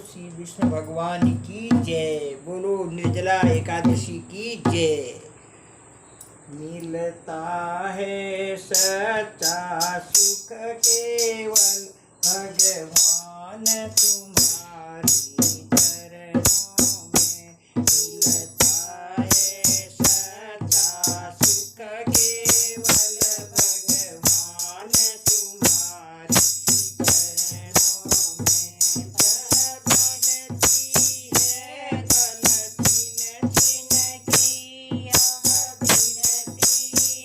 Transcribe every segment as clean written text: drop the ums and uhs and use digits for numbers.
श्री विष्णु भगवान की जय। बोलो निर्जला एकादशी की जय। मिलता है सच्चा सुख केवल भगवान तुम्हारी चरणों में। मिलता है सच्चा सुख केवल भगवान तुम्हारी चरणों में। जहाँ भक्ति है गलती न जिनकी, यहाँ गिनती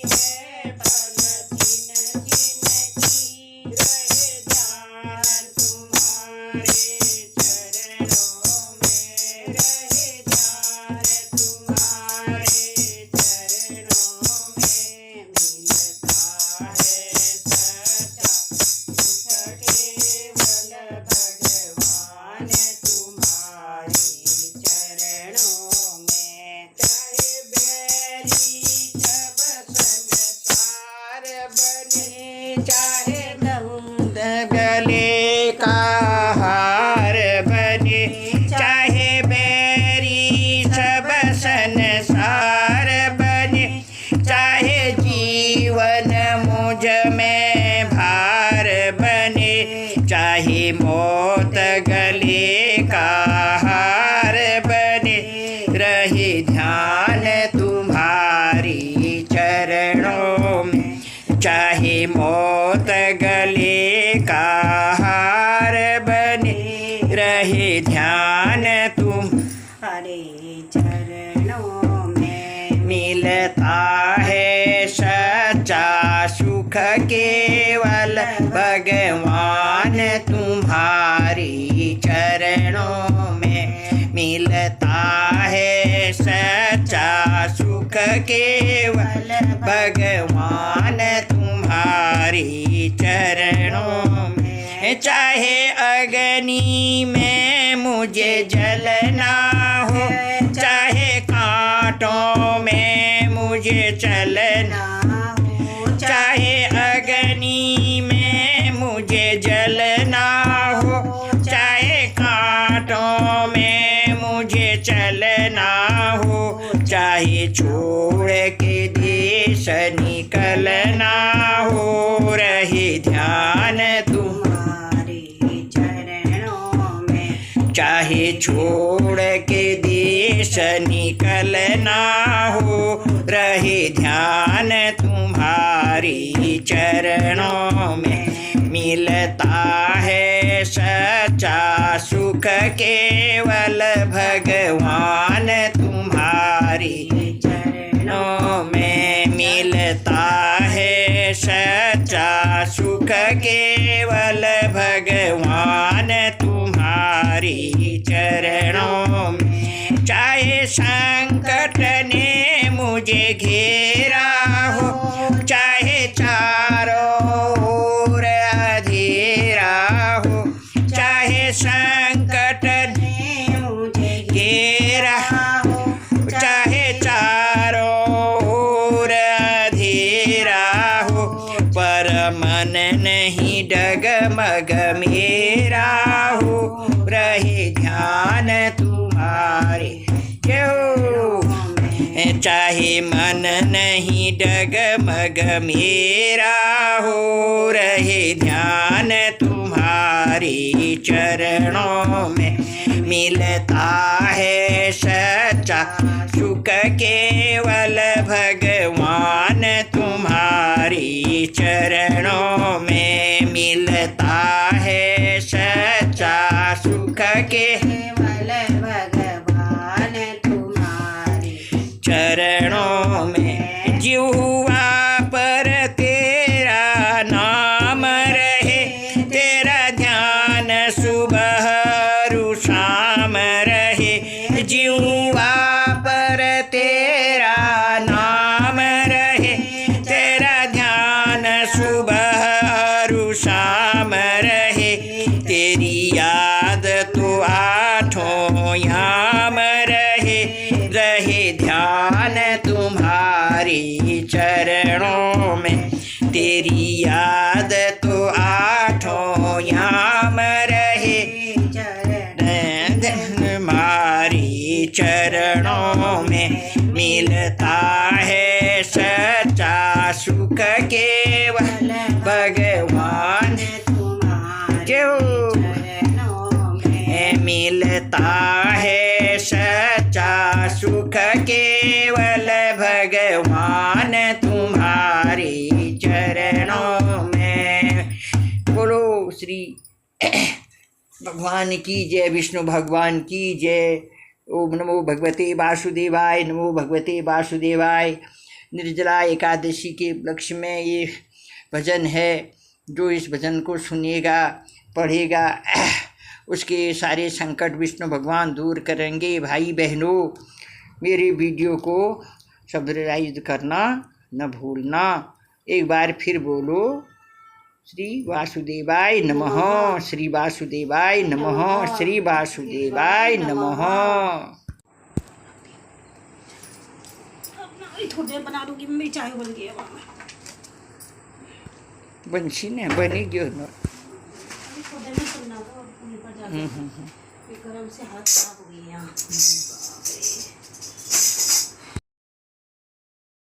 है पलती न जिनकी। रहे ध्यान तुम्हारे चरणों में, रहे ध्यान तुम्हारे चरणों में। मिलता है सच्चा सुख केवल भगवान तुम्हारी चरणों में। चाहे बैरी सब संसार बने, चाहे नंद गले का हार बने, चाहे बैरी सब संसार बने, चाहे जीवन मुझ में भार बने, चाहे मौत गले का हार बने। रहे ध्यान तुम्हारी चरणों में, चाहे मौत गले का हार बने। रहे ध्यान तुम्हारे चरणों में। मिलता है सच्चा सुख केवल भगवान तुम्हारी चरणों में। मिलता है सच्चा सुख केवल भगवान तुम्हारी चरणों में। चाहे अग्नि में मुझे जलना हो, चाहे कांटों में मुझे चलना हो, चाहे अग्नि में मुझे जलना हो, चाहे कांटों में मुझे चलना हो, चाहे छोड़ के देश निकलना हो। रहे ध्यान तुम्हारे चरणों में, चाहे छोड़ के देश निकलना हो। रहे ध्यान तुम्हारी चरणों में। मिलता है सच्चा सुख केवल भगवान तुम्हारी चरणों में। मिलता है सच्चा सुख केवल भगवान तुम्हारी चरणों में। चाहे संकट ने मुझे घेरा हो, चाहे चारों ओर अंधेरा हो, चाहे संकट ने मुझे घेरा हो, चाहे चारों ओर अंधेरा हो, पर मन नहीं डगमग मेरा हो। रहे ध्यान तुम्हारे चाहे मन नहीं डगमग मेरा हो। रहे ध्यान तुम्हारी चरणों में। मिलता है सच्चा सुख केवल भगवान तुम्हारी चरणों में। मिलता है सच्चा सुख केवल भगवान तुम्हारी चरणों में। जिह्वा पर तेरा नाम रहे, तेरा ध्यान सुबह शाम रहे। जिह्वा पर तेरा नाम रहे, तेरा ध्यान सुबह शाम रहे। तेरी याद तो आठों याम रहे। रहे ध्यान तुम्हारी चरणों में। तेरी याद तो आठों याम रहे। मिलता है सच्चा सुख केवल भगवान तुम्हारे चरणों में। बोलो श्री भगवान की जय, विष्णु भगवान की जय। ओम नमो भगवते वासुदेवाय, नमो भगवते वासुदेवाय। निर्जला एकादशी के उपलक्ष्य में ये भजन है। जो इस भजन को सुनेगा, पढ़ेगा, उसके सारे संकट विष्णु भगवान दूर करेंगे। भाई बहनों, मेरे वीडियो को सब्सक्राइब करना न भूलना। एक बार फिर बोलो श्री वासुदेवाय नमः, श्री वासुदेवाय नमः, श्री वासुदेवाय नमः। थोड़ी देर बना दूंगी मम्मी, चाय बन गई है। बंशी ने बनेगी ना। थोड़ी देर में बना दो, ऊपर जाके गरम से हाथ खराब हो गई है।